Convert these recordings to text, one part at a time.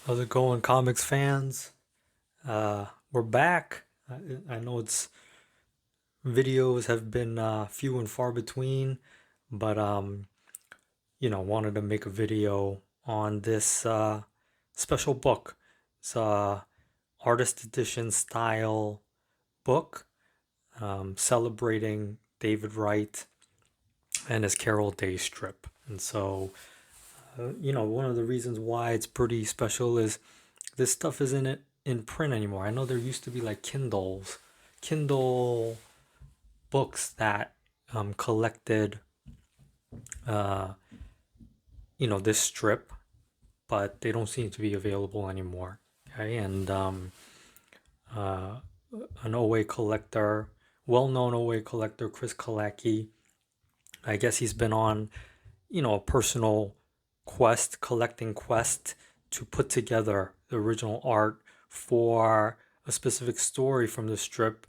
How's it going, comics fans? We're back. I know it's videos have been few and far between, but wanted to make a video on this special book. It's a artist edition style book celebrating David Wright and his Carol Day strip. And so, one of the reasons why it's pretty special is this stuff isn't it in print anymore. I know there used to be like Kindle books that collected, uh, this strip, but they don't seem to be available anymore. Okay, and uh, an OA collector, well-known OA collector, Chris Kalaki. I guess he's been on, a personal collecting quest to put together the original art for a specific story from the strip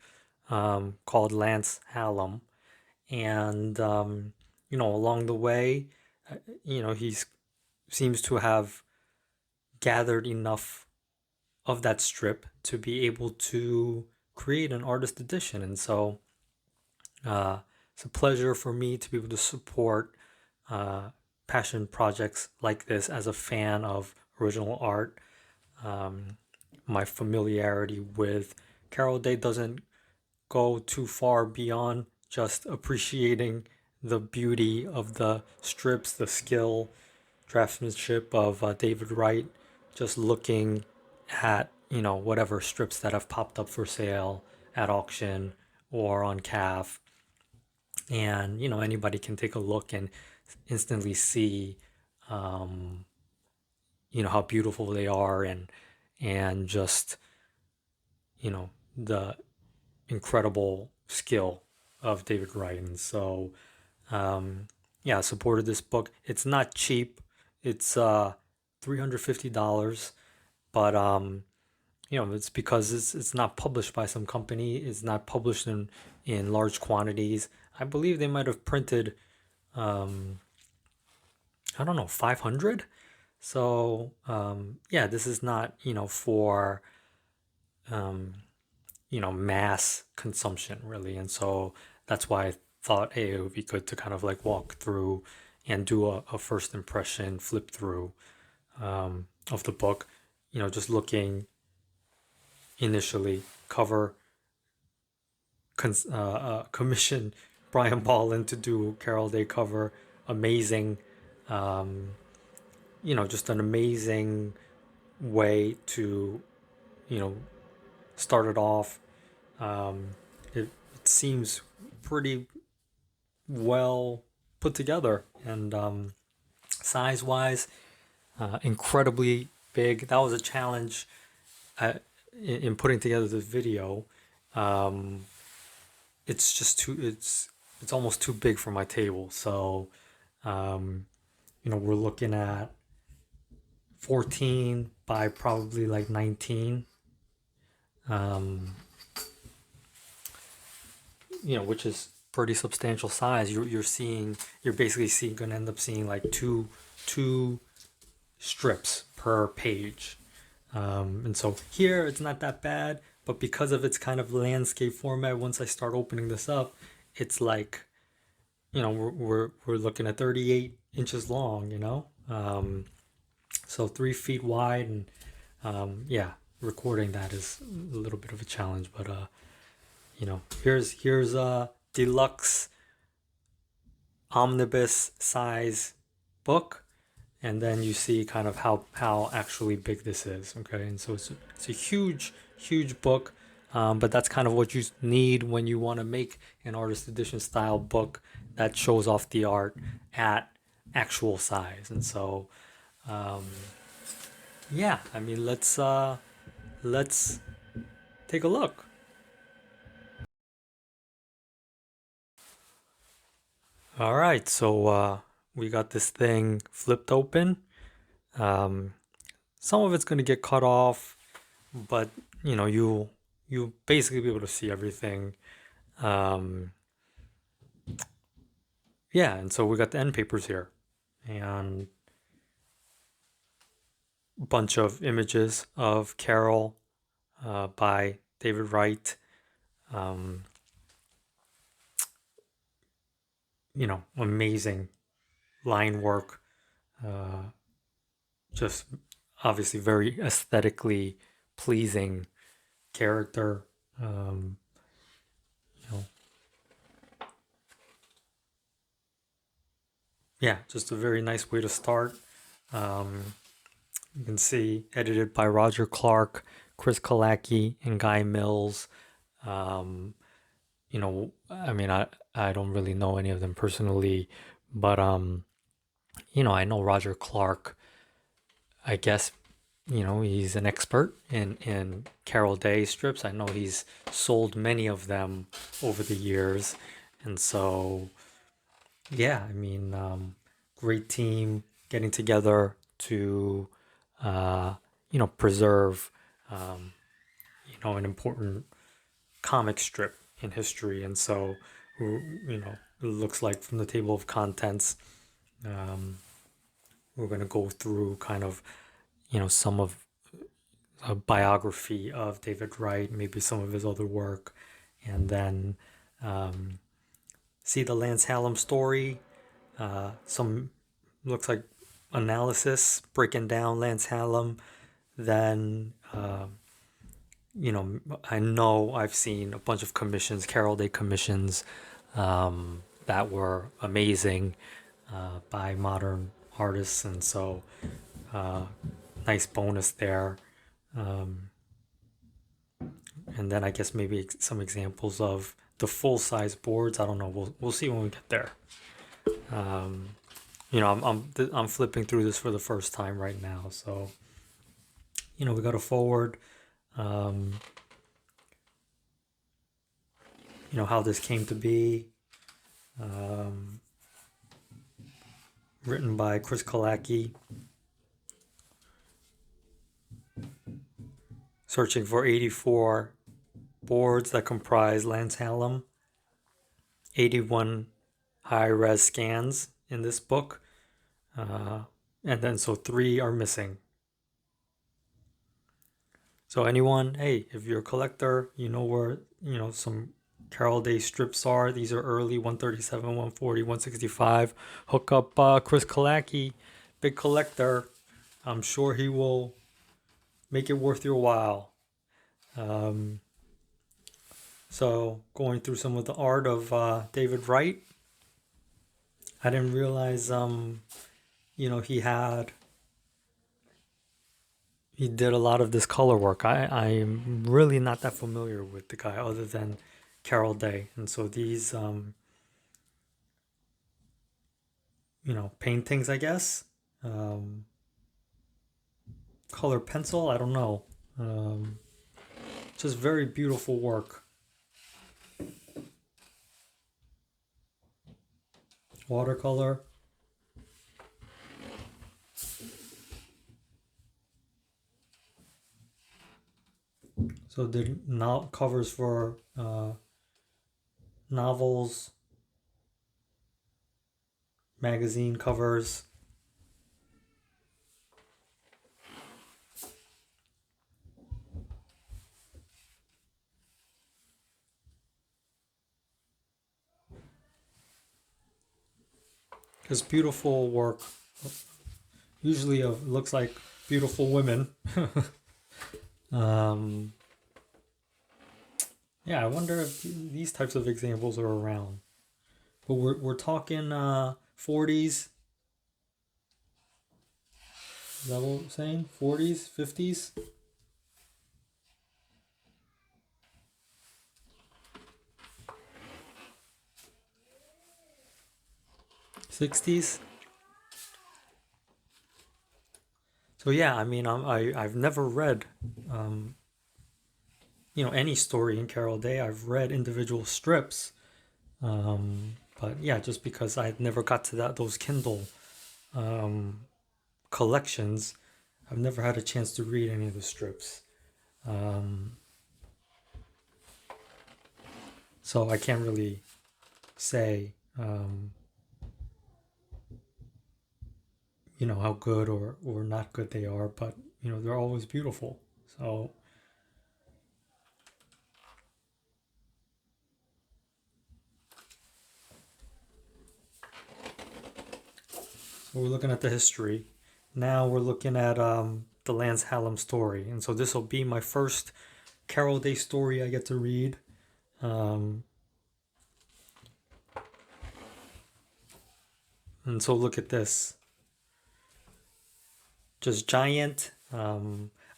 called Lance Hallam. And, along the way, he's seems to have gathered enough of that strip to be able to create an artist edition. And so it's a pleasure for me to be able to support uh, passion projects like this as a fan of original art. Um, my familiarity with Carol Day doesn't go too far beyond just appreciating the beauty of the strips, the skill, draftsmanship of David Wright, just looking at, whatever strips that have popped up for sale at auction or on calf. And, anybody can take a look and instantly see, um, how beautiful they are and just, the incredible skill of David Wright. And so, yeah, I supported this book. It's not cheap. It's $350, but it's because it's not published by some company. It's not published in large quantities. I believe they might have printed, um, I don't know, 500. So yeah, this is not for um, mass consumption really, and so that's why I thought, hey, it would be good to kind of like walk through and do a first impression flip through of the book. Just looking initially, cover commission Brian Ballin to do Carol Day cover, amazing, um, just an amazing way to you know start it off. Um, it seems pretty well put together, and size wise, incredibly big. That was a challenge in putting together this video. Um, it's just too it's almost too big for my table. So um, we're looking at 14 by probably like 19. Um, which is pretty substantial size. You're basically gonna end up seeing like two strips per page. And so here it's not that bad, but because of its kind of landscape format, once I start opening this up, it's like, we're looking at 38 inches long, so 3 feet wide, and yeah, recording that is a little bit of a challenge, but here's a deluxe omnibus size book, and then you see kind of how actually big this is. Okay, and so it's a huge book, but that's kind of what you need when you want to make an artist edition style book that shows off the art at actual size. And so um, yeah, I mean, let's take a look. All right, so we got this thing flipped open. Um, some of it's going to get cut off, but you basically be able to see everything. Um, yeah, and so we got the end papers here, and bunch of images of Carol by David Wright. Amazing line work. Just obviously very aesthetically pleasing character. Just a very nice way to start. You can see edited by Roger Clark, Chris Kalacki, and Guy Mills. I don't really know any of them personally, but I know Roger Clark. I guess he's an expert in Carol Day strips. I know he's sold many of them over the years, and so great team getting together to preserve an important comic strip in history. And so it looks like from the table of contents, we're going to go through kind of some of a biography of David Wright, maybe some of his other work, and then see the Lance Hallam story, some looks like analysis breaking down Lance Hallam. Then I know I've seen a bunch of commissions, Carol Day commissions, that were amazing by modern artists, and so nice bonus there. And then I guess maybe some examples of the full-size boards. I don't know. We'll see when we get there. I'm flipping through this for the first time right now, so we got a forward. How this came to be. Written by Chris Kalacki. Searching for 84 boards that comprise Lance Hallam. 81 high-res scans in this book. And then so 3 are missing. So anyone, hey, if you're a collector, where, some Carol Day strips are. These are early, 137, 140, 165. Hook up Chris Kalacki, big collector. I'm sure he will make it worth your while. So going through some of the art of David Wright. I didn't realize, he did a lot of this color work. I'm really not that familiar with the guy other than Carol Day. And so these, paintings, I guess. Color pencil, I don't know. Just very beautiful work. Watercolor. So the covers for novels, magazine covers. It's beautiful work. Usually looks like beautiful women. I wonder if these types of examples are around. But we're talking 40s. Is that what we're saying? 40s, 50s? 60s? So I've never read any story in Carol Day. I've read individual strips, but just because I never got to those Kindle collections, I've never had a chance to read any of the strips. So I can't really say how good or not good they are, but they're always beautiful. So we're looking at the history. Now we're looking at the Lance Hallam story. And so this will be my first Carol Day story I get to read. And so look at this. Just giant.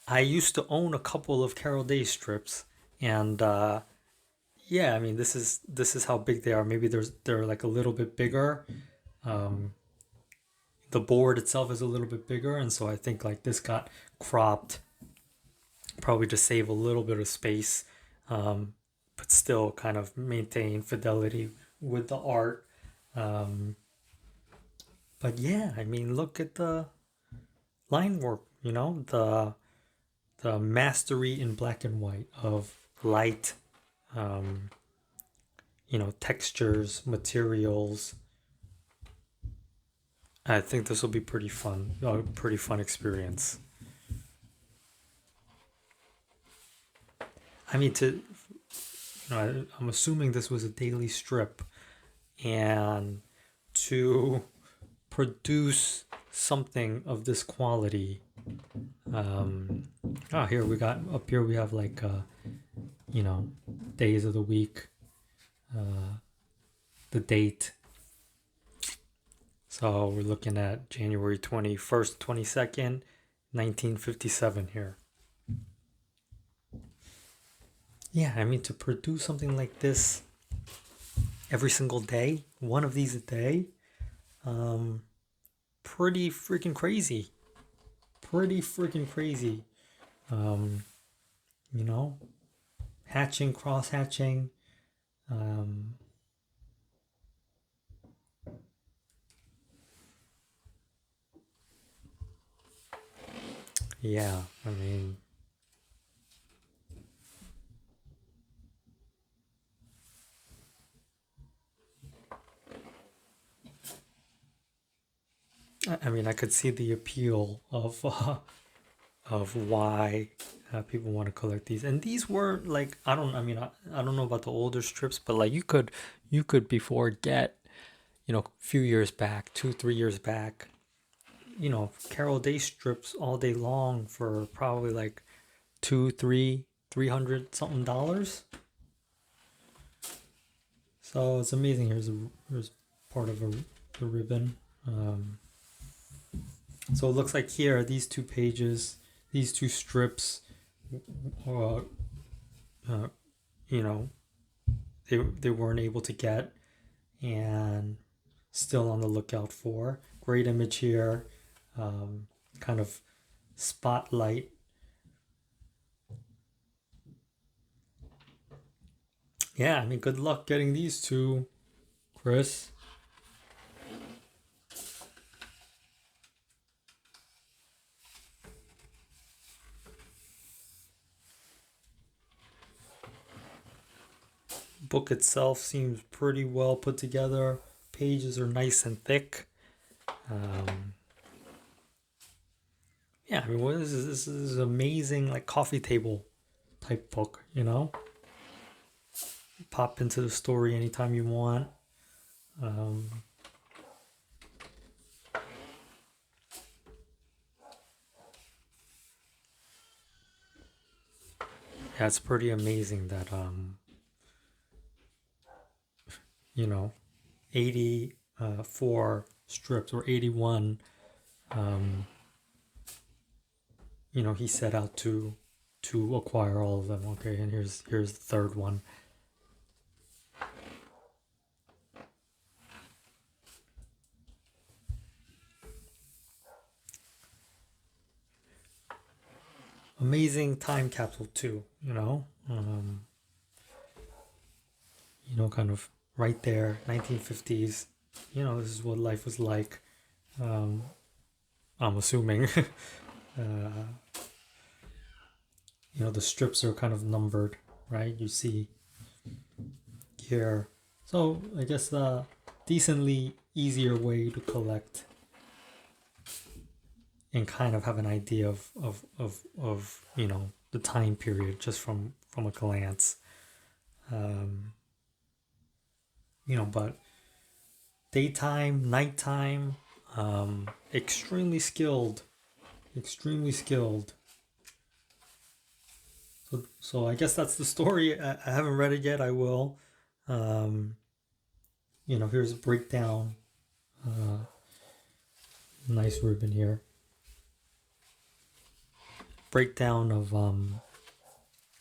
I used to own a couple of Carol Day strips, and yeah, I mean this is how big they are. Maybe they're like a little bit bigger. The board itself is a little bit bigger, and so I think like this got cropped, probably to save a little bit of space, but still kind of maintain fidelity with the art. But yeah, I mean, look at the line work. The mastery in black and white of light, textures, materials. I think this will be pretty fun, a pretty fun experience. I mean, I'm assuming this was a daily strip, and to produce something of this quality. Here we got up here. We have like, days of the week, the date. So we're looking at January 21st, 22nd, 1957 here. Yeah, I mean, to produce something like this every single day, one of these a day, pretty freaking crazy. Hatching, cross hatching. Yeah, I mean, I could see the appeal of why people want to collect these. And these were like, I don't know about the older strips, but like you could before get, a few years back, 2-3 years back, Carol Day strips all day long for probably like 300 something dollars. So it's amazing. Here's part of the ribbon. So it looks like here, these two pages, these two strips, they weren't able to get, and still on the lookout for. Great image here, kind of spotlight. Yeah, I mean, good luck getting these two, Chris. Book itself seems pretty well put together. Pages are nice and thick. Yeah, I mean, what is this? This is amazing, like coffee table type book. Pop into the story anytime you want. Yeah, it's pretty amazing that 84 strips or 81. He set out to acquire all of them. Okay, and here's the third one. Amazing time capsule too. Kind of right there, 1950s. This is what life was like. I'm assuming. The strips are kind of numbered, right? You see here. So I guess the decently easier way to collect and kind of have an idea of you know, the time period just from a glance. You know, but daytime, nighttime, extremely skilled, extremely skilled. So I guess that's the story. I haven't read it yet. I will. You know, here's a breakdown. Nice ribbon here. Breakdown of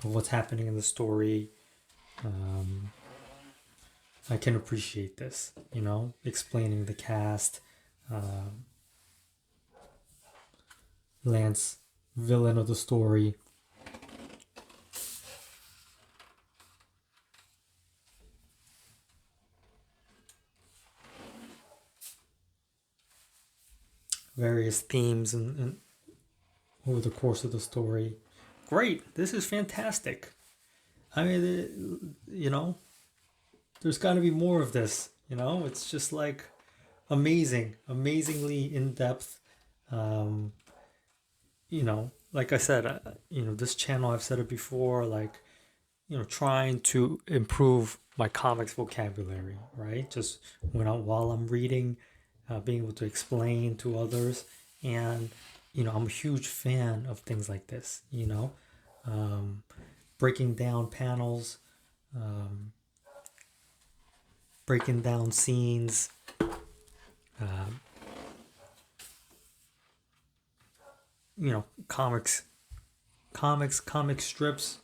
what's happening in the story. I can appreciate this, you know, explaining the cast. Lance, villain of the story. Various themes and over the course of the story. Great, this is fantastic. I mean, you know, there's got to be more of this. You know, it's just like amazing, amazingly in depth. You know, like I said, you know, this channel, I've said it before, like, you know, trying to improve my comics vocabulary, right? Just while I'm reading, being able to explain to others, and you know, I'm a huge fan of things like this. You know, breaking down panels, breaking down scenes. You know, comic strips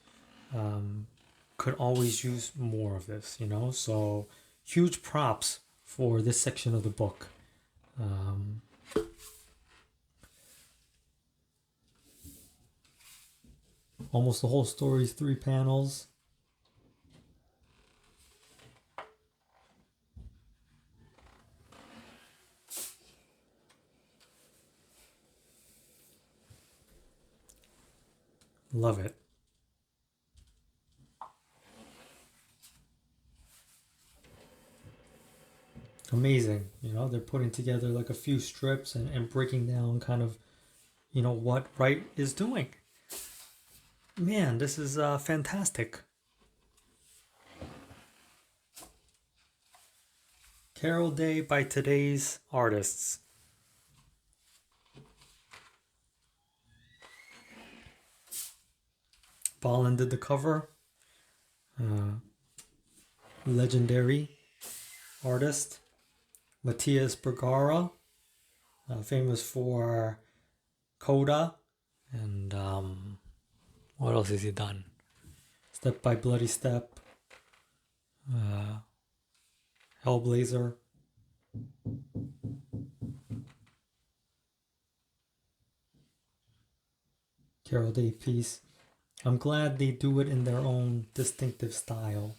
could always use more of this. You know, so huge props for this section of the book. Almost the whole story is 3 panels. Love it. Amazing. You know, they're putting together like a few strips and breaking down kind of, you know, what Wright is doing. Man, this is fantastic. Carol Day by today's artists. Ballin did the cover. Legendary artist. Matthias Bergara, famous for Coda, and what else has he done? Step by Bloody Step, Hellblazer. Carol Day piece. I'm glad they do it in their own distinctive style.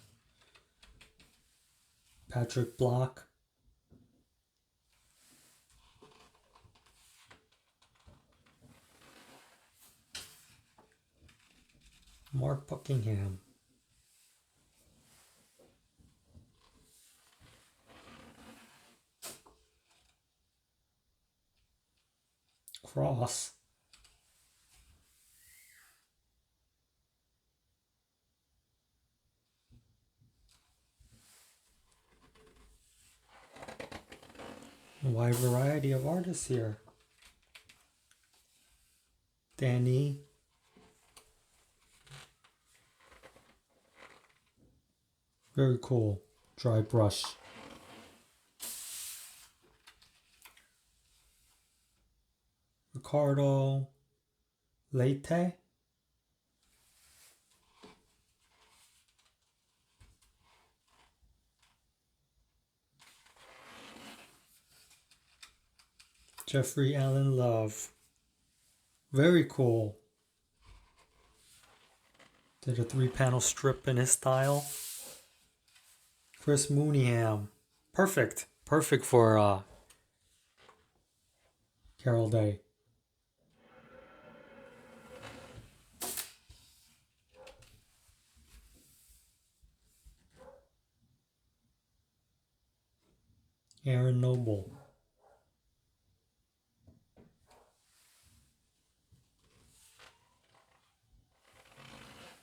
Patrick Block. Mark Buckingham. Cross. A wide variety of artists here. Danny. Very cool. Dry brush. Ricardo Leite. Jeffrey Allen Love. Very cool. Did a 3-panel strip in his style. Chris Mooneyham. Perfect. Perfect for Carol Day. Aaron Noble.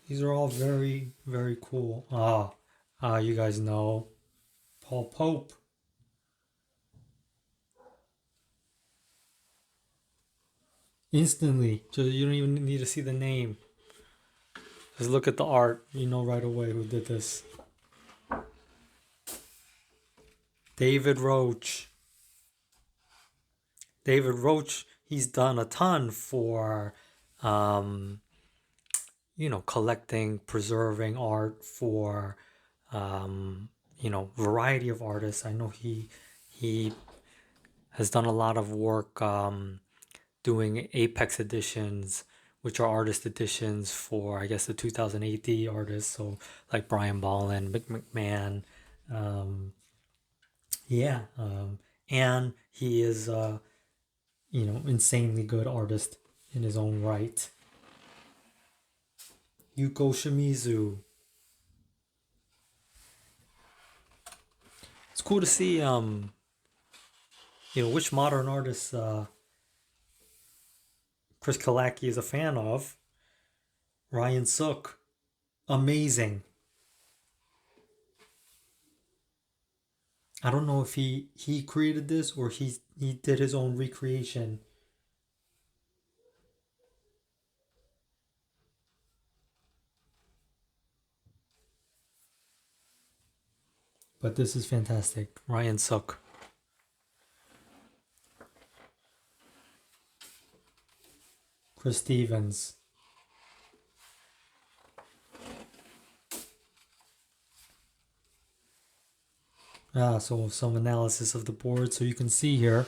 These are all very, very cool. You guys know Paul Pope. Instantly, just you don't even need to see the name. Just look at the art. You know right away who did this. David Roach. David Roach, he's done a ton for, um, collecting, preserving art for, variety of artists. I know he has done a lot of work doing Apex editions, which are artist editions for, I guess, the 2008 artists. So like Brian Ballin, Mick McMahon, um, yeah, and he is insanely good artist in his own right. Yuko Shimizu. It's cool to see which modern artists Chris Kalaki is a fan of. Ryan Sook, amazing. I don't know if he created this or he did his own recreation. But this is fantastic. Ryan Sook. Chris Stevens. So some analysis of the board. So you can see here,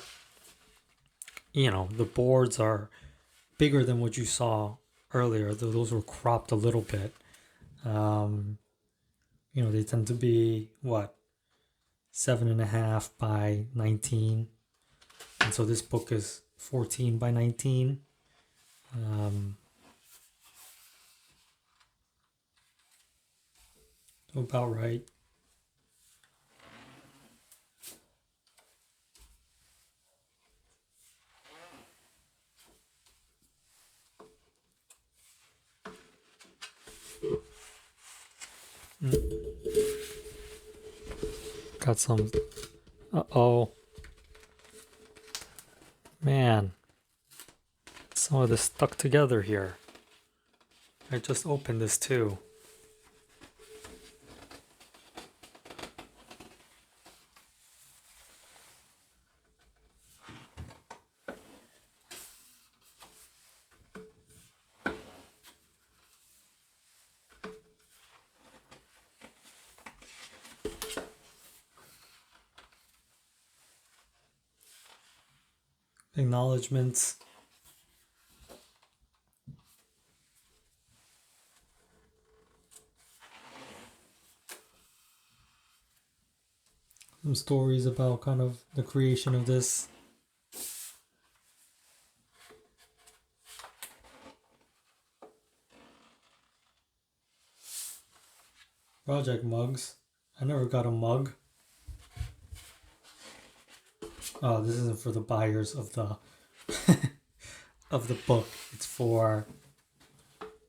the boards are bigger than what you saw earlier. Those were cropped a little bit. They tend to be, 7.5 by 19. And so this book is 14 by 19. About right. Got some. Uh-oh. Man. Some of this stuck together here. I just opened this too. Acknowledgements. Some stories about kind of the creation of this. Project mugs. I never got a mug. Oh, this isn't for the buyers of the of the book. It's for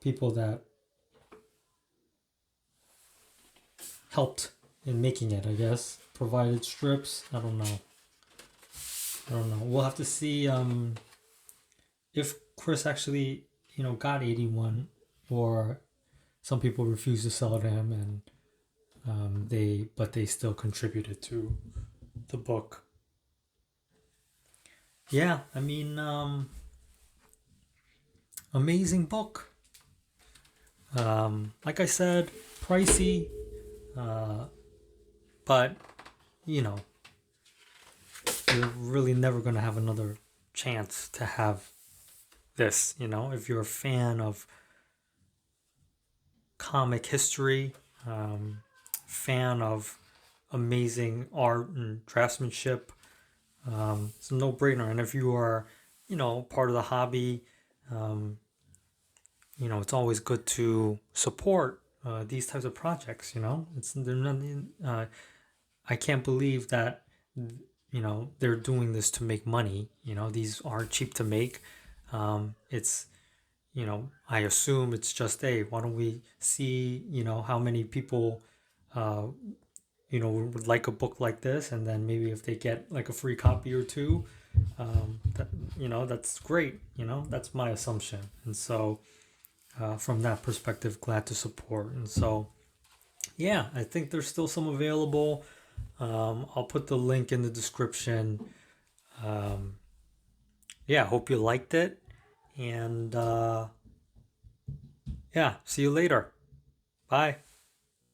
people that helped in making it, I guess. Provided strips. I don't know. We'll have to see if Chris actually, got 81, or some people refused to sell it to him, and they still contributed to the book. Yeah, I mean, amazing book. Like I said, pricey, but you're really never gonna have another chance to have this. If you're a fan of comic history, fan of amazing art and draftsmanship, it's a no-brainer. And if you are, part of the hobby, it's always good to support these types of projects. It's they're nothing. I can't believe that they're doing this to make money. These aren't cheap to make. It's I assume it's just, hey, why don't we see, how many people, uh, would like a book like this, and then maybe if they get like a free copy or two, that, that's great. That's my assumption. And so, from that perspective, glad to support. And so, yeah, I think there's still some available. I'll put the link in the description. Um, yeah, hope you liked it. And yeah, see you later. Bye.